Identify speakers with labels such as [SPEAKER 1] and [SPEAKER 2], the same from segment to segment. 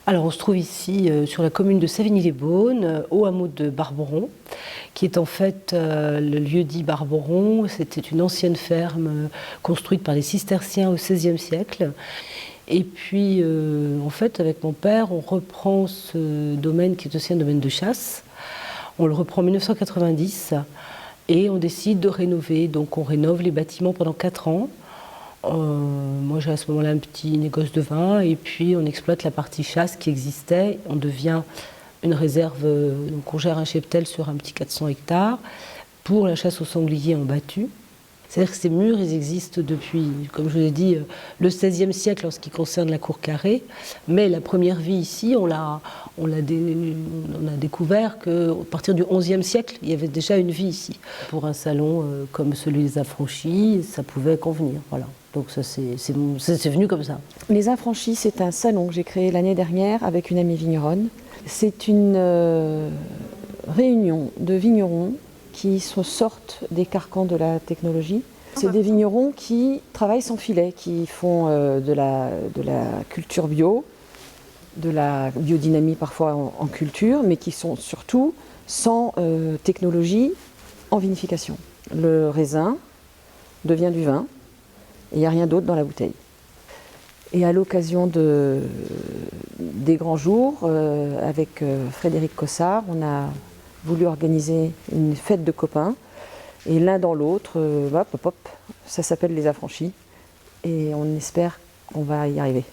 [SPEAKER 1] Alors, on se trouve ici sur la commune de Savigny-les-Beaunes, au hameau de Barberon, qui est en fait le lieu-dit Barberon. C'était une ancienne ferme construite par les cisterciens au XVIe siècle. Et puis, en fait, avec mon père, on reprend ce domaine qui est aussi un domaine de chasse. On le reprend en 1990 et on décide de rénover. Donc, on rénove les bâtiments pendant 4 ans. Moi, j'ai à ce moment-là un petit négoce de vin et puis on exploite la partie chasse qui existait. On devient une réserve, donc on gère un cheptel sur un petit 400 hectares pour la chasse aux sangliers en battu. C'est-à-dire que ces murs, ils existent depuis, comme je vous l'ai dit, le XVIe siècle en ce qui concerne la cour carrée. Mais la première vie ici, on a découvert qu'à partir du XIe siècle, il y avait déjà une vie ici. Pour un salon comme celui des Affranchis, ça pouvait convenir. Voilà. Donc ça, c'est venu comme ça.
[SPEAKER 2] Les Affranchis, c'est un salon que j'ai créé l'année dernière avec une amie vigneronne. C'est une réunion de vignerons qui sortent des carcans de la technologie. C'est des vignerons qui travaillent sans filet, qui font de la culture bio, de la biodynamie parfois en culture, mais qui sont surtout sans technologie en vinification. Le raisin devient du vin et il n'y a rien d'autre dans la bouteille. Et à l'occasion des grands jours, avec Frédéric Cossard, on a voulu organiser une fête de copains. Et l'un dans l'autre, ça s'appelle les Affranchis. Et on espère qu'on va y arriver.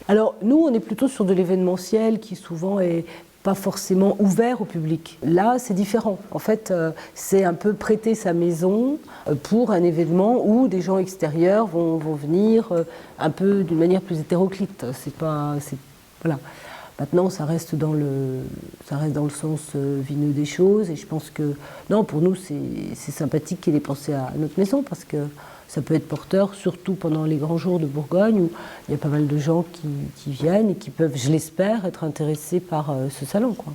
[SPEAKER 1] Alors, nous, on est plutôt sur de l'événementiel qui souvent est pas forcément ouvert au public. Là, c'est différent. En fait, c'est un peu prêter sa maison pour un événement où des gens extérieurs vont venir un peu d'une manière plus hétéroclite. Voilà. Maintenant, ça reste dans le sens vineux des choses. Et je pense que, non, pour nous, c'est sympathique qu'il ait pensé à notre maison parce que ça peut être porteur, surtout pendant les grands jours de Bourgogne où il y a pas mal de gens qui viennent et qui peuvent, je l'espère, être intéressés par ce salon, quoi.